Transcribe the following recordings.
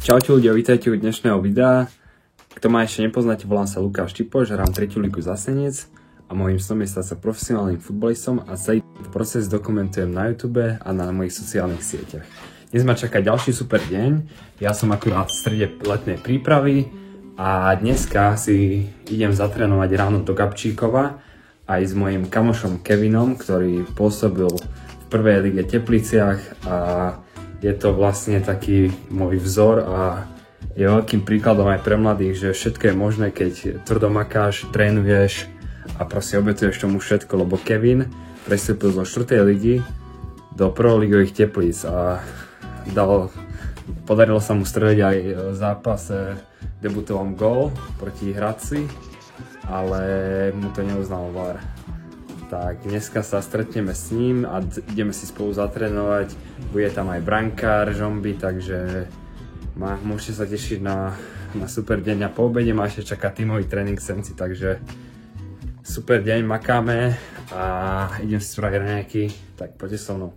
Čaute ľudia, vítajte u dnešného videa. Kto ma ešte nepoznáte, volám sa Lukáš Čipoš, hrám 3. ligu za Senec a môjim snom je stať sa profesionálnym futbalistom a celý proces dokumentujem na YouTube a na mojich sociálnych sieťach. Dnes ma čaká ďalší super deň, ja som akurát v strede letnej prípravy a dneska si idem zatrénovať ráno do Gabčíkova aj s mojím kamošom Kevinom, ktorý pôsobil v prvej lige Tepliciach a je to vlastne taký môj vzor a je veľkým príkladom aj pre mladých, že všetko je možné, keď tvrdo makáš, trénuješ a proste obetuješ tomu všetko, lebo Kevin prestúpil zo 4. ligy do prvoligových Teplíc a podarilo sa mu streliť aj v zápase debutovom gól proti Hradci, ale mu to neuznal VAR. Tak dneska sa stretneme s ním a ideme si spolu zatrénovať. Bude tam aj brankár, žomby, takže môžete sa tešiť na super deň a po obede ma ešte čaká tímový tréning v Senci, takže super deň, makáme a idem si spraviť raňajky, tak poďte so mnou.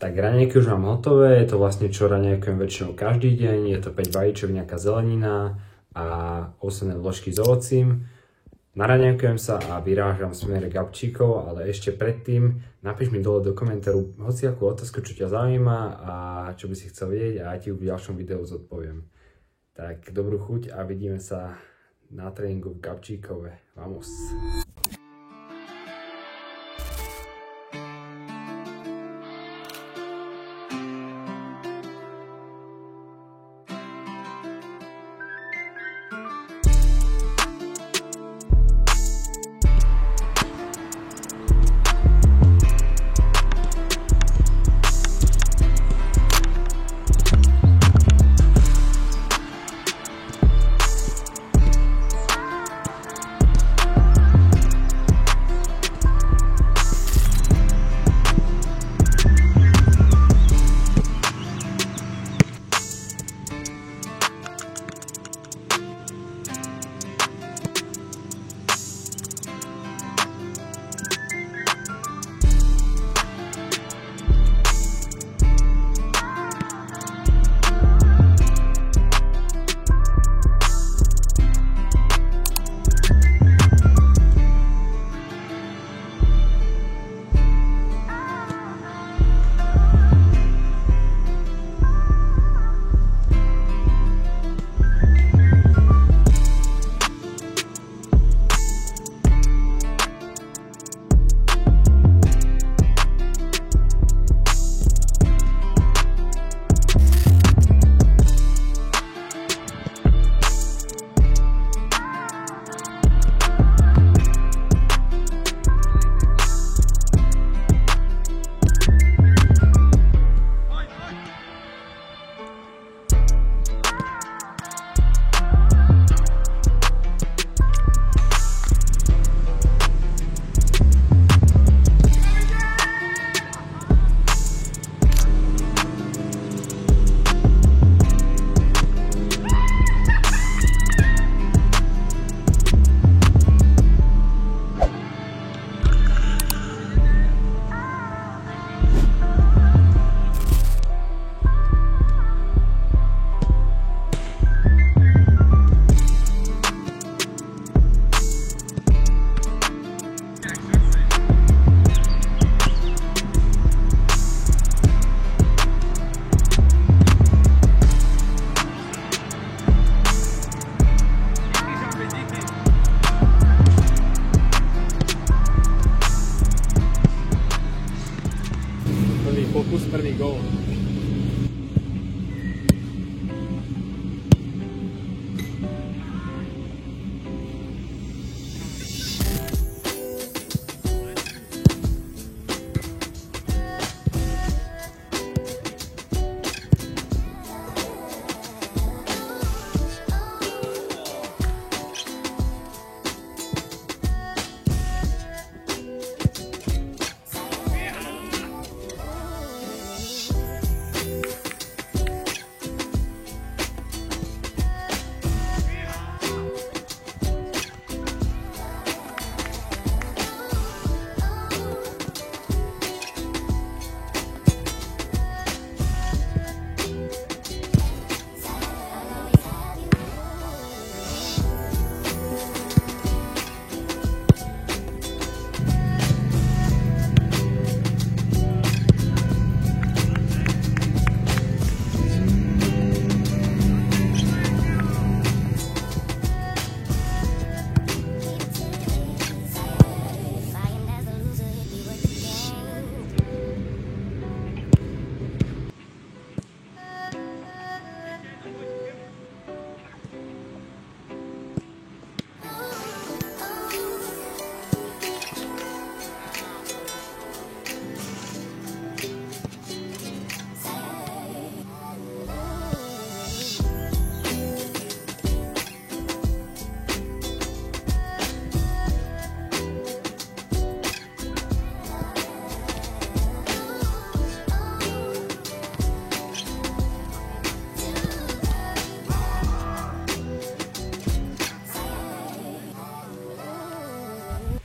Tak raňajky už mám hotové, je to vlastne čo raňajkujem väčšinou každý deň, je to 5 vajíčok, nejaká zelenina a 8 ložky s ovocím. Naraňajkujem sa a vyrážam v smere Gabčíkov, ale ešte predtým napíš mi dole do komentáru hociakú otázku, čo ťa zaujíma a čo by si chcel vedieť a ja ti v ďalšom videu zodpoviem. Tak dobrú chuť a vidíme sa na tréningu v Gabčíkove. Vamos!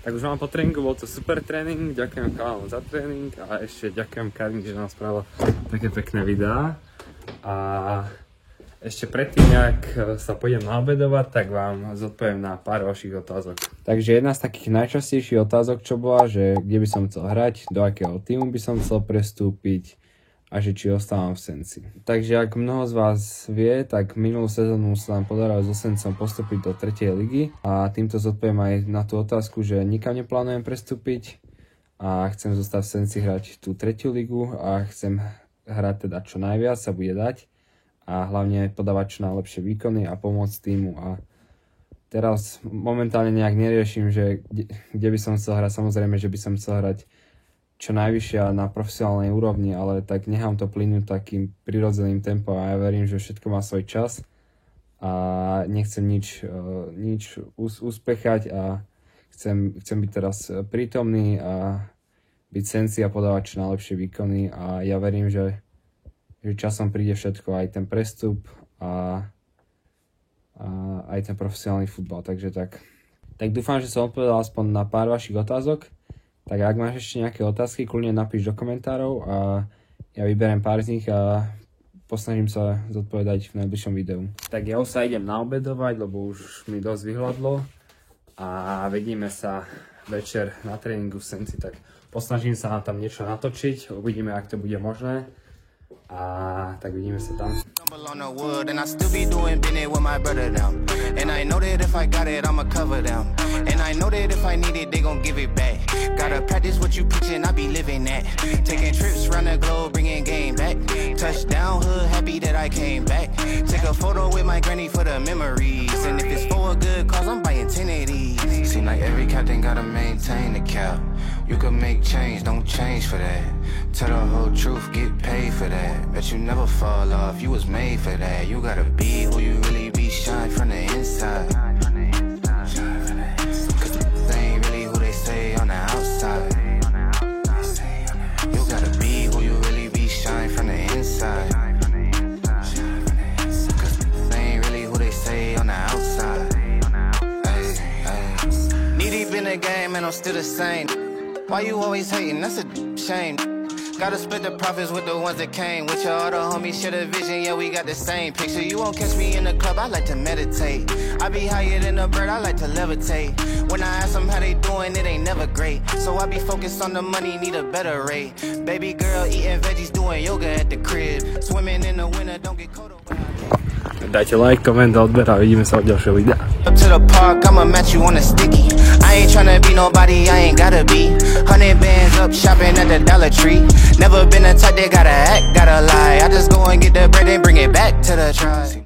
Tak už mám po tréningu, bol to super tréning, ďakujem chalanom za tréning a ešte ďakujem Karin, že nám spravila také pekné videá. A ešte predtým, jak sa pôjdem naobedovať, tak vám zodpoviem na pár vašich otázok. Takže jedna z takých najčastejších otázok, čo bola, že kde by som chcel hrať, do akého týmu by som chcel prestúpiť a že či ostávam v Senci. Takže ak mnoho z vás vie, tak minulú sezónu sa nám podarilo so Sencom postúpiť do 3. ligy a týmto zodpoviem aj na tú otázku, že nikam neplánujem prestúpiť a chcem zostať v Senci hrať tú 3. ligu a chcem hrať teda čo najviac sa bude dať a hlavne podávať čo najlepšie výkony a pomôcť týmu. A teraz momentálne nejak neriešim, že kde by som chcel hrať. Samozrejme, že by som chcel hrať čo najvyššia na profesionálnej úrovni, ale tak nechám to plynúť takým prirodzeným tempom a ja verím, že všetko má svoj čas a nechcem nič uspechať a chcem byť teraz prítomný a byť Senci a podávať čo najlepšie výkony a ja verím, že časom príde všetko, aj ten prestup a aj ten profesionálny futbal, takže tak. Tak dúfam, že som odpovedal aspoň na pár vašich otázok. Tak ak máš ešte nejaké otázky, kľudne napíš do komentárov a ja vyberiem pár z nich a posnažím sa zodpovedať v najbližšom videu. Tak ja už sa idem naobedovať, lebo už mi dosť vyhľadlo a vidíme sa večer na tréningu v Senci, tak posnažím sa tam niečo natočiť, uvidíme, ak to bude možné a tak vidíme sa tam. On the wood and I still be doing business with my brother down. And I know that if I got it, I'ma cover them. And I know that if I need it, they gon' give it back. Gotta practice what you preaching, I be living that. Taking trips around the globe, bringing game back. Touchdown hood, happy that I came back. Take a photo with my granny for the memories. And if it's for a good cause, I'm buying 10 of these. Seem like every captain gotta maintain the cap. You can make change, don't change for that. Tell the whole truth, get paid for that. Bet you never fall off, you was made for that. You gotta be who you really be, shine from the inside. Cause they ain't really who they say on the outside. You gotta be who you really be, shine from the inside. Cause they ain't really who they say on the outside. Knee deep in the game and I'm still the same. Why you always hating? That's a shame. Gotta split the profits with the ones that came. With your other homies, share the vision, yeah, we got the same picture. You won't catch me in the club, I like to meditate. I be higher than a bird, I like to levitate. When I ask them how they doing, it ain't never great. So I be focused on the money, need a better rate. Baby girl eating veggies, doing yoga at the crib. Swimming in the winter, don't get cold away. Dajte like, koment a odber a vidíme sa od ďalšieho videa. Up to the park, I'ma match you on a sticky. I ain't tryna be nobody, I ain't gotta be. 100 bands up, shopping at the Dollar Tree. Never been a type that gotta act, gotta lie. I just go and get the bread and bring it back to the tribe.